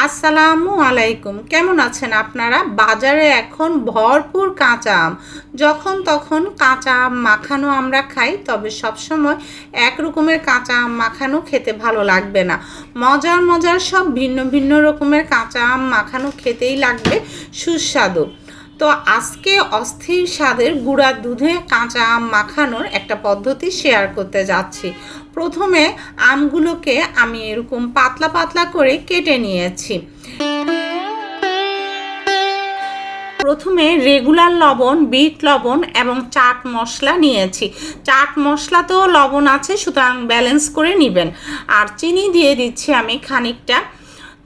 আসসালামু আলাইকুম। কেমন আছেন আপনারা? বাজারে এখন ভরপুর কাঁচা আম। যখন তখন কাঁচা আম মাখানো আমরা খাই, তবে সবসময় এক রকমের কাঁচা আম মাখানো খেতে ভালো লাগবে না। মজার মজার সব ভিন্ন ভিন্ন রকমের কাঁচা আম মাখানো খেতেই লাগবে সুস্বাদু। তো আজকে অস্থির স্বাদের গুঁড়া দুধে কাঁচা আম মাখানোর একটা পদ্ধতি শেয়ার করতে যাচ্ছি। প্রথমে আমগুলোকে আমি এরকম পাতলা পাতলা করে কেটে নিয়েছি। প্রথমে রেগুলার লবণ, বিট লবণ এবং চাট মশলা নিয়েছি। চাট মশলাতেও লবণ আছে, সুতরাং ব্যালেন্স করে নেবেন। আর চিনি দিয়ে দিচ্ছি আমি খানিকটা।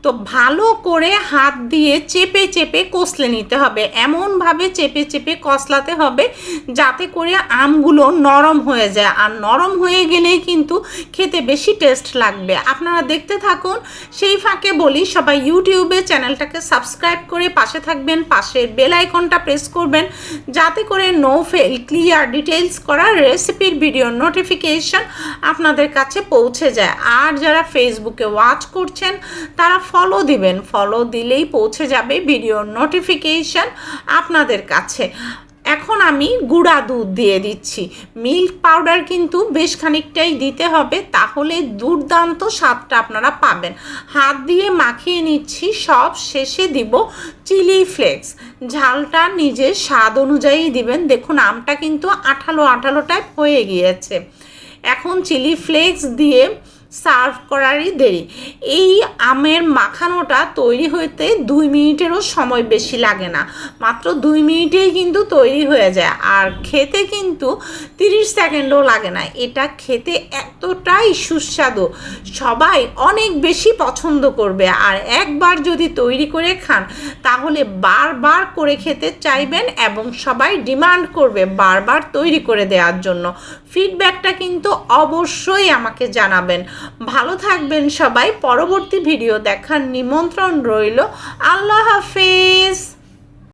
তো ভালো করে হাত দিয়ে চেপে চেপে কষলে নিতে হবে, এমনভাবে চেপে চেপে কষলাতে হবে যাতে করে আমগুলো নরম হয়ে যায়। আর নরম হয়ে গেলেই কিন্তু খেতে বেশি টেস্ট লাগবে। আপনারা দেখতে থাকুন। সেই ফাঁকে বলি, সবাই ইউটিউবে চ্যানেলটাকে সাবস্ক্রাইব করে পাশে থাকবেন, পাশের বেল আইকনটা প্রেস করবেন যাতে করে নো ফেল ক্লিয়ার ডিটেলস করা রেসিপির ভিডিও নোটিফিকেশন আপনাদের কাছে পৌঁছে যায়। আর যারা ফেসবুকে ওয়াচ করছেন তারা ফলো দিবেন, ফলো দিলেই পৌঁছে যাবে ভিডিও নোটিফিকেশন আপনাদের কাছে। এখন আমি গুঁড়া দুধ দিয়ে দিচ্ছি। মিল্ক পাউডার কিন্তু বেশ খানিকটাই দিতে হবে, তাহলে দুর্দান্ত স্বাদটা আপনারা পাবেন। হাত দিয়ে মাখিয়ে নিচ্ছি। সব শেষে দিব চিলি ফ্লেক্স। ঝালটা নিজের স্বাদ অনুযায়ী দিবেন। দেখুন আমটা কিন্তু আঠালো আঠালো টাইপ হয়ে গিয়েছে। এখন চিলি ফ্লেক্স দিয়ে সার্ভ করারই দেরি। এই আমের মাখানোটা তৈরি হতে 2 মিনিটেরও সময় বেশি লাগে না, মাত্র 2 মিনিটেই কিন্তু তৈরি হয়ে যায়। আর খেতে কিন্তু 30 সেকেন্ডও লাগে না। এটা খেতে এতটাই সুস্বাদু, সবাই অনেক বেশি পছন্দ করবে। আর একবার যদি তৈরি করে খান তাহলে বারবার করে খেতে চাইবেন এবং সবাই ডিমান্ড করবে বারবার তৈরি করে দেওয়ার জন্য। ফিডব্যাকটা কিন্তু অবশ্যই আমাকে জানাবেন। ভালো থাকবেন সবাই। পরবর্তী ভিডিও দেখার নিমন্ত্রণ রইল। আল্লাহ হাফেজ।